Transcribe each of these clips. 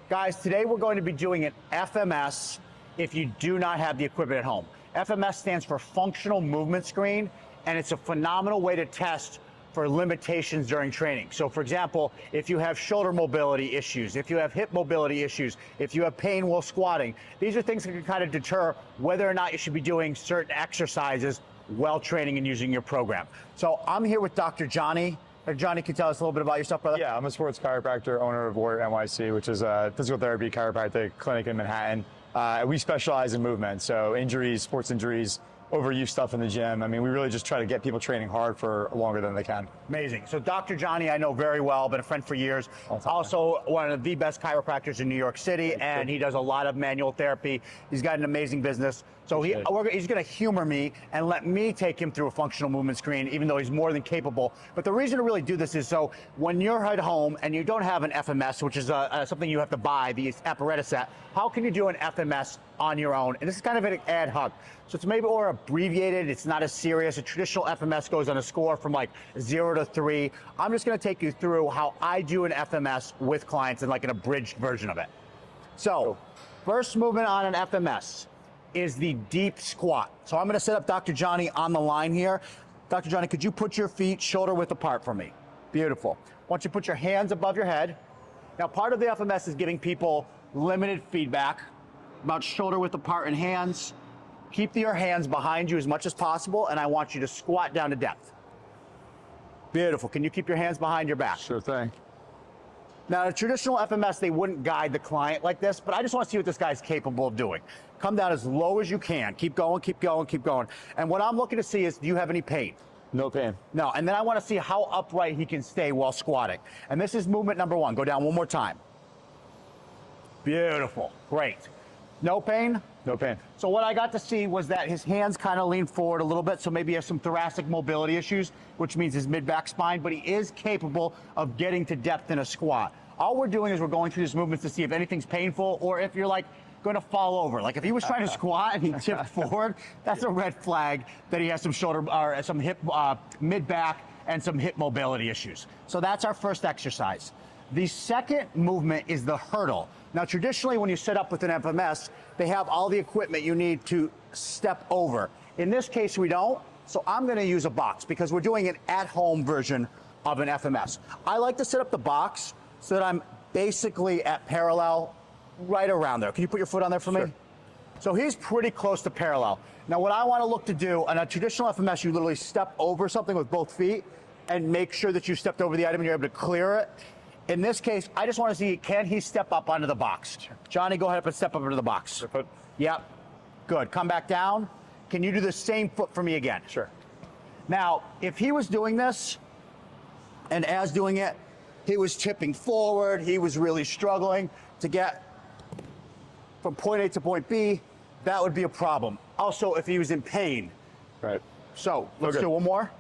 Guys, today we're going to be doing an FMS if you do not have the equipment at home. FMS stands for Functional Movement Screen, and it's a phenomenal way to test for limitations during training. So for example, if you have shoulder mobility issues, if you have hip mobility issues, if you have pain while squatting, these are things that can kind of deter whether or not you should be doing certain exercises while training and using your program. So I'm here with Dr. Johnny. Johnny, can you tell us a little bit about yourself, brother? Yeah, I'm a sports chiropractor, owner of Warrior NYC, which is a physical therapy chiropractic clinic in Manhattan. We specialize in movement, so injuries, sports injuries, overuse stuff in the gym. I mean, we really just try to get people training hard for longer than they can. Amazing. So Dr. Johnny, I know very well, been a friend for years. Also one of the best chiropractors in New York City, and he does a lot of manual therapy. He's got an amazing business. So he's going to humor me and let me take him through a functional movement screen, even though he's more than capable. But the reason to really do this is so when you're at home and you don't have an FMS, which is something you have to buy, the apparatus set, how can you do an FMS on your own? And this is kind of an ad hoc. So it's maybe more abbreviated. It's not as serious. A traditional FMS goes on a score from like 0 to 3. I'm just going to take you through how I do an FMS with clients in like an abridged version of it. So first movement on an FMS is the deep squat. So I'm going to set up Dr. Johnny on the line here. Dr. Johnny, could you put your feet shoulder width apart for me? Beautiful. I want you to put your hands above your head. Now, part of the FMS is giving people limited feedback about shoulder width apart and hands. Keep your hands behind you as much as possible, and I want you to squat down to depth. Beautiful. Can you keep your hands behind your back? Sure thing. Now, in a traditional FMS, they wouldn't guide the client like this, but I just want to see what this guy's capable of doing. Come down as low as you can. Keep going, keep going, keep going. And what I'm looking to see is, do you have any pain? No pain. No, and then I want to see how upright he can stay while squatting. And this is movement number 1. Go down one more time. Beautiful, great. No pain? No pain. So what I got to see was that his hands kind of lean forward a little bit, so maybe he has some thoracic mobility issues, which means his mid-back spine, but he is capable of getting to depth in a squat. All we're doing is we're going through these movements to see if anything's painful or if you're like going to fall over. Like if he was trying to squat and he tipped forward, that's a red flag that he has some shoulder or some hip, mid-back and some hip mobility issues. So that's our first exercise. The second movement is the hurdle. Now, traditionally, when you set up with an FMS, they have all the equipment you need to step over. In this case, we don't, so I'm gonna use a box because we're doing an at-home version of an FMS. I like to set up the box so that I'm basically at parallel right around there. Can you put your foot on there for me? So he's pretty close to parallel. Now, what I wanna look to do, on a traditional FMS, you literally step over something with both feet and make sure that you stepped over the item and you're able to clear it. In this case, I just want to see, can he step up onto the box? Johnny, go ahead and step up into the box. Foot. Yep. Good. Come back down. Can you do the same foot for me again? Sure. Now, if he was doing this, and as doing it, he was tipping forward, he was really struggling to get from point A to point B, that would be a problem. Also, if he was in pain. Right. So, let's do one more.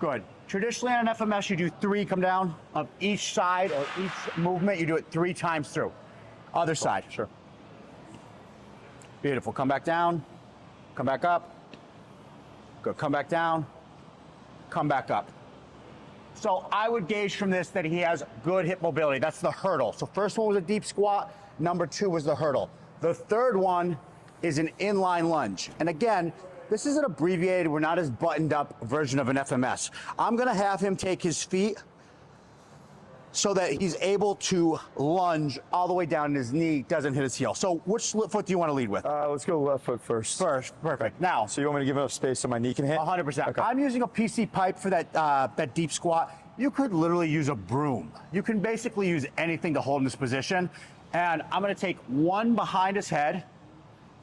Good. Traditionally on an FMS, you do 3 come down of each side or each movement. You do it 3 times through. Other side. Sure. Beautiful. Come back down. Come back up. Good. Come back down. Come back up. So I would gauge from this that he has good hip mobility. That's the hurdle. So first one was a deep squat. Number 2 was the hurdle. The third one is an inline lunge. And again, this is an abbreviated, we're not as buttoned up version of an FMS. I'm gonna have him take his feet so that he's able to lunge all the way down and his knee doesn't hit his heel. So which foot do you wanna lead with? Let's go left foot first. Perfect. Now. So you want me to give enough space so my knee can hit? 100%. Okay. I'm using a PC pipe for that deep squat. You could literally use a broom. You can basically use anything to hold in this position. And I'm gonna take one behind his head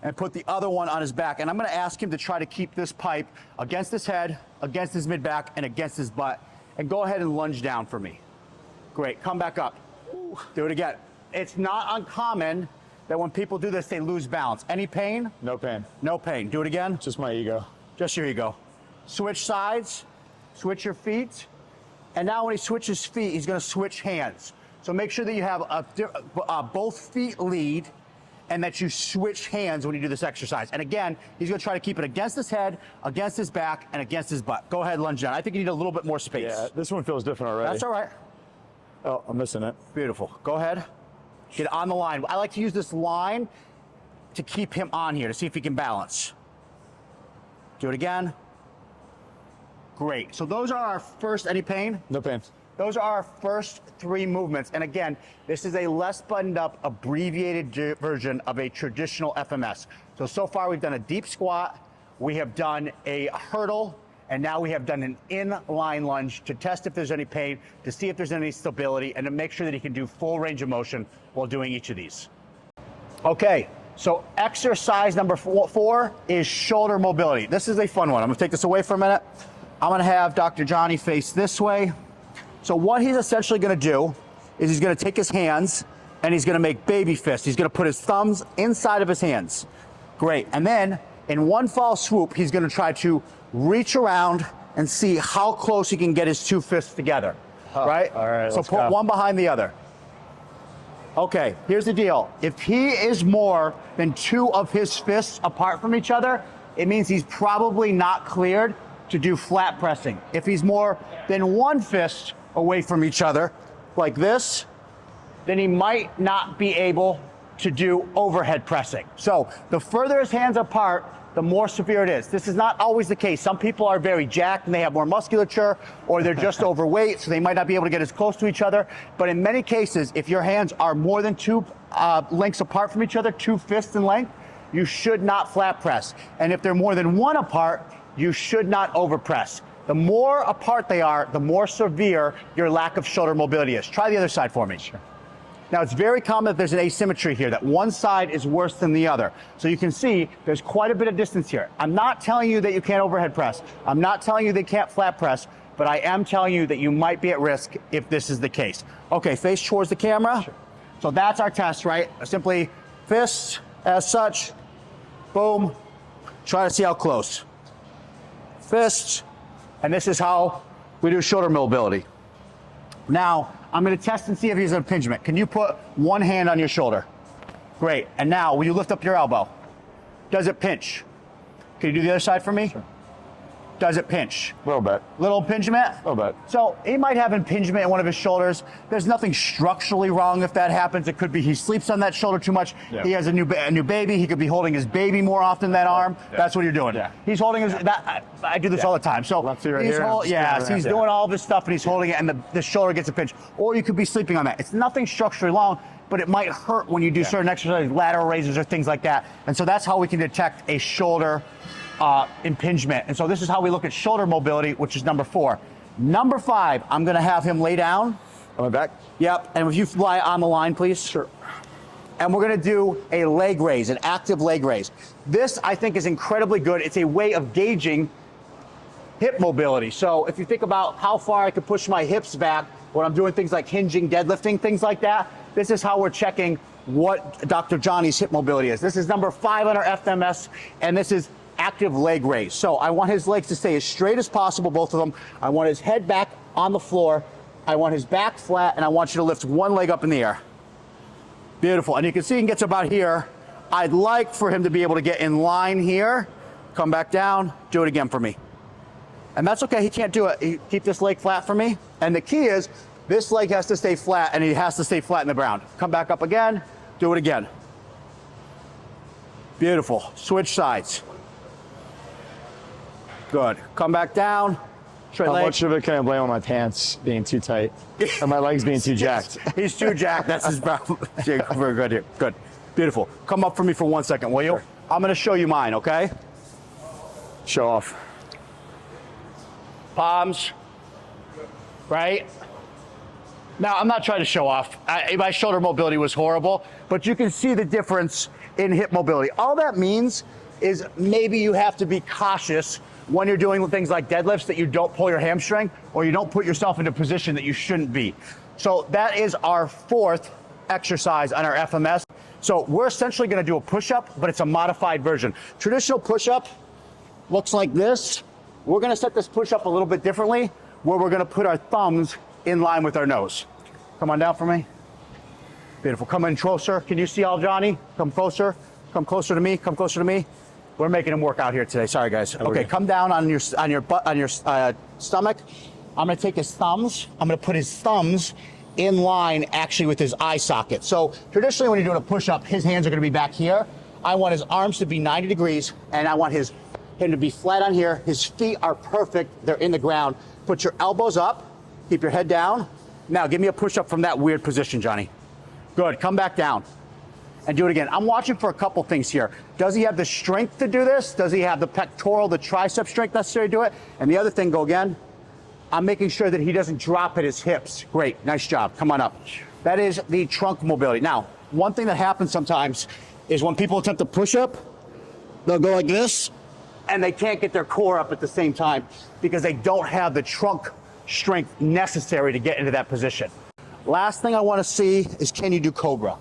and put the other one on his back. And I'm gonna ask him to try to keep this pipe against his head, against his mid-back, and against his butt. And go ahead and lunge down for me. Great, come back up. Do it again. It's not uncommon that when people do this, they lose balance. Any pain? No pain. No pain. Do it again. Just my ego. Just your ego. Switch sides, switch your feet. And now when he switches feet, he's gonna switch hands. So make sure that you have both feet lead and that you switch hands when you do this exercise. And again, he's gonna try to keep it against his head, against his back, and against his butt. Go ahead, lunge down. I think you need a little bit more space. Yeah, this one feels different already. That's all right. Oh, I'm missing it. Beautiful. Go ahead. Get on the line. I like to use this line to keep him on here, to see if he can balance. Do it again. Great. So those are our first, any pain? No pain. Those are our first 3 movements. And again, this is a less buttoned up, abbreviated version of a traditional FMS. So far we've done a deep squat, we have done a hurdle, and now we have done an inline lunge to test if there's any pain, to see if there's any stability, and to make sure that he can do full range of motion while doing each of these. Okay, so exercise number 4 is shoulder mobility. This is a fun one. I'm gonna take this away for a minute. I'm gonna have Dr. Johnny face this way. So what he's essentially gonna do is he's gonna take his hands and he's gonna make baby fists. He's gonna put his thumbs inside of his hands. Great, and then in one fall swoop, he's gonna try to reach around and see how close he can get his 2 fists together, right? All right, so let's put go. one behind the other. Okay, here's the deal. If he is more than 2 of his fists apart from each other, it means he's probably not cleared to do flat pressing. If he's more than 1 fist away from each other, like this, then he might not be able to do overhead pressing. So the further his hands apart, the more severe it is. This is not always the case. Some people are very jacked and they have more musculature, or they're just overweight, so they might not be able to get as close to each other. But in many cases, if your hands are more than 2 lengths apart from each other, 2 fists in length, you should not flat press. And if they're more than 1 apart, you should not overpress. The more apart they are, the more severe your lack of shoulder mobility is. Try the other side for me. Sure. Now, it's very common that there's an asymmetry here, that one side is worse than the other. So you can see there's quite a bit of distance here. I'm not telling you that you can't overhead press. I'm not telling you they can't flat press, but I am telling you that you might be at risk if this is the case. Okay, face towards the camera. Sure. So that's our test, right? Simply fists as such, boom, try to see how close. Fists, and this is how we do shoulder mobility. Now, I'm gonna test and see if he's an impingement. Can you put one hand on your shoulder? Great, and now, will you lift up your elbow? Does it pinch? Can you do the other side for me? Sure. Does it pinch? A little bit. Little impingement? A little bit. So he might have impingement in one of his shoulders. There's nothing structurally wrong if that happens. It could be he sleeps on that shoulder too much. Yeah. He has a new baby. He could be holding his baby more often than that arm. Yeah. That's what you're doing. Yeah. He's holding his, I do this all the time. So right he's, here, he's doing all of his stuff and he's holding it and the shoulder gets a pinch. Or you could be sleeping on that. It's nothing structurally wrong, but it might hurt when you do certain exercises, lateral raises or things like that. And so that's how we can detect a shoulder impingement. And so this is how we look at shoulder mobility, which is number 4. Number 5, I'm gonna have him lay down. On my back? Yep, and if you lie on the line, please. Sure. And we're gonna do a leg raise, an active leg raise. This, I think, is incredibly good. It's a way of gauging hip mobility. So if you think about how far I could push my hips back when I'm doing things like hinging, deadlifting, things like that, this is how we're checking what Dr. Johnny's hip mobility is. This is number 5 on our FMS, and this is active leg raise. So I want his legs to stay as straight as possible, both of them. I want his head back on the floor. I want his back flat, and I want you to lift one leg up in the air. Beautiful, and you can see he gets about here. I'd like for him to be able to get in line here, come back down, do it again for me. And that's okay, he can't do it. Keep this leg flat for me. And the key is, this leg has to stay flat, and he has to stay flat in the ground. Come back up again, do it again. Beautiful, switch sides. Good. Come back down. Straight leg. How much of it can I blame on my pants being too tight and my legs being too jacked? He's too jacked. That's his problem. Very good here. Good. Beautiful. Come up for me for 1 second, will you? Sure. I'm going to show you mine, okay? Show off. Palms. Right? Now, I'm not trying to show off. My shoulder mobility was horrible, but you can see the difference in hip mobility. All that means is maybe you have to be cautious when you're doing things like deadlifts that you don't pull your hamstring or you don't put yourself in a position that you shouldn't be. So that is our 4th exercise on our FMS. So we're essentially gonna do a push-up, but it's a modified version. Traditional push-up looks like this. We're gonna set this push-up a little bit differently, where we're gonna put our thumbs in line with our nose. Come on down for me. Beautiful, come in closer. Can you see all Johnny? Come closer to me, come closer to me. We're making him work out here today. Sorry, guys. Okay, come down on your butt, on your stomach. I'm gonna take his thumbs. I'm gonna put his thumbs in line actually with his eye socket. So traditionally when you're doing a push-up, his hands are gonna be back here. I want his arms to be 90 degrees, and I want him to be flat on here. His feet are perfect, they're in the ground. Put your elbows up, keep your head down. Now give me a push-up from that weird position, Johnny. Good, come back down and do it again. I'm watching for a couple things here. Does he have the strength to do this? Does he have the pectoral, the tricep strength necessary to do it? And the other thing, go again. I'm making sure that he doesn't drop at his hips. Great, nice job, come on up. That is the trunk mobility. Now, one thing that happens sometimes is when people attempt to push up, they'll go like this, and they can't get their core up at the same time because they don't have the trunk strength necessary to get into that position. Last thing I want to see is, can you do Cobra?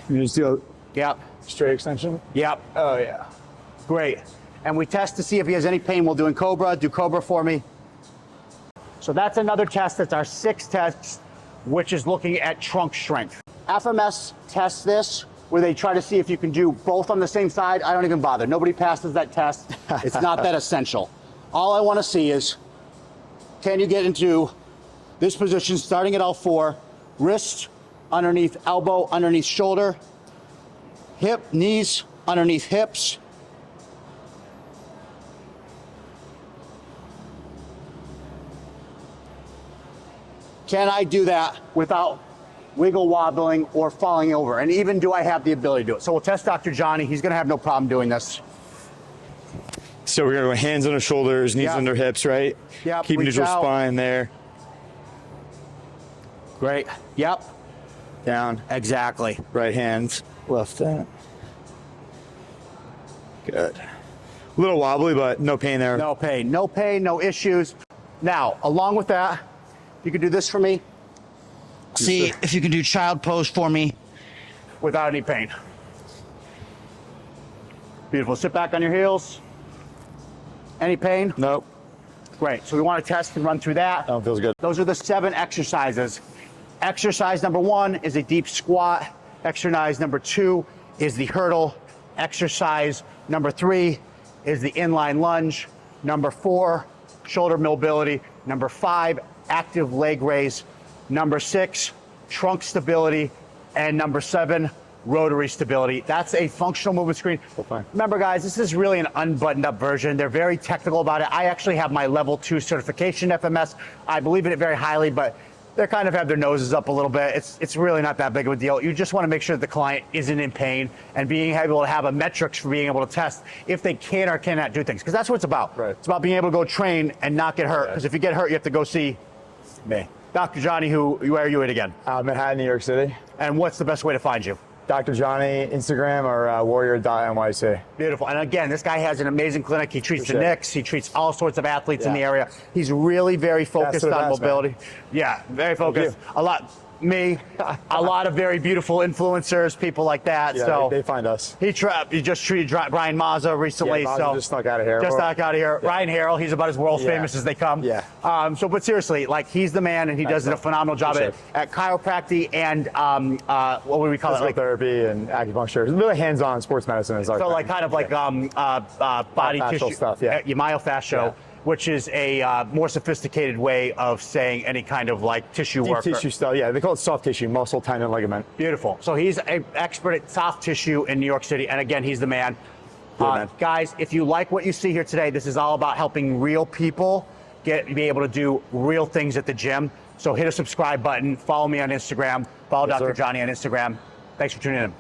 You just do Yep. a straight extension? Yep. Oh, yeah. Great. And we test to see if he has any pain while doing Cobra. Do Cobra for me. So that's another test. That's our 6th test, which is looking at trunk strength. FMS tests this, where they try to see if you can do both on the same side. I don't even bother. Nobody passes that test. It's not that essential. All I want to see is, can you get into this position starting at L4, wrist underneath elbow, underneath shoulder, hip, knees underneath hips. Can I do that without wiggle wobbling or falling over? And even do I have the ability to do it? So we'll test Dr. Johnny. He's gonna have no problem doing this. So we're gonna go hands under shoulders, knees under hips, right? Yep. Keep neutral spine there. Great. Yep. Down. Exactly. Right hand, left hand. Good. A little wobbly, but no pain there. No pain. No pain, no issues. Now, along with that, you can do this for me. See if you can do child pose for me without any pain. Beautiful. Sit back on your heels. Any pain? Nope. Great. So we want to test and run through that. Oh, feels good. Those are the 7 exercises. Exercise number 1 is a deep squat. Exercise number 2 is the hurdle. Exercise number 3 is the inline lunge. Number 4, shoulder mobility. Number 5, active leg raise. Number 6, trunk stability. And number 7, rotary stability. That's a functional movement screen. Okay. Remember, guys, this is really an unbuttoned up version. They're very technical about it. I actually have my level 2 certification FMS. I believe in it very highly, but they kind of have their noses up a little bit. It's really not that big of a deal. You just want to make sure that the client isn't in pain and being able to have a metrics for being able to test if they can or cannot do things, because that's what it's about. Right. It's about being able to go train and not get hurt, because if you get hurt, you have to go see Me. Dr. Johnny, where are you at again? Manhattan, New York City. And what's the best way to find you? Dr. Johnny, Instagram, or Warrior.NYC. Beautiful. And again, this guy has an amazing clinic. He treats the Knicks. He treats all sorts of athletes in the area. He's really very focused on mobility. Yeah, very focused. A lot. Me, a lot of very beautiful influencers, people like that. Yeah, so they find us. He just treated Brian Mazza recently. Yeah, Mazza so just snuck out of here. Just snuck out of here. Yeah. Ryan Harrell, he's about as world famous as they come. Yeah. But seriously, like, he's the man, and he does a phenomenal job at chiropractic and what would we call Physical it? therapy and acupuncture. It's really hands-on sports medicine is our So thing. like kind of like body Myofascial tissue stuff. Yeah. Myofascial. Which is a more sophisticated way of saying any kind of like tissue Deep work. tissue stuff. Yeah, they call it soft tissue, muscle, tendon, ligament. Beautiful. So he's an expert at soft tissue in New York City, and again, he's the man. Man. Guys, if you like what you see here today, this is all about helping real people be able to do real things at the gym. So hit a subscribe button, follow me on Instagram, follow Dr. Johnny on Instagram. Thanks for tuning in.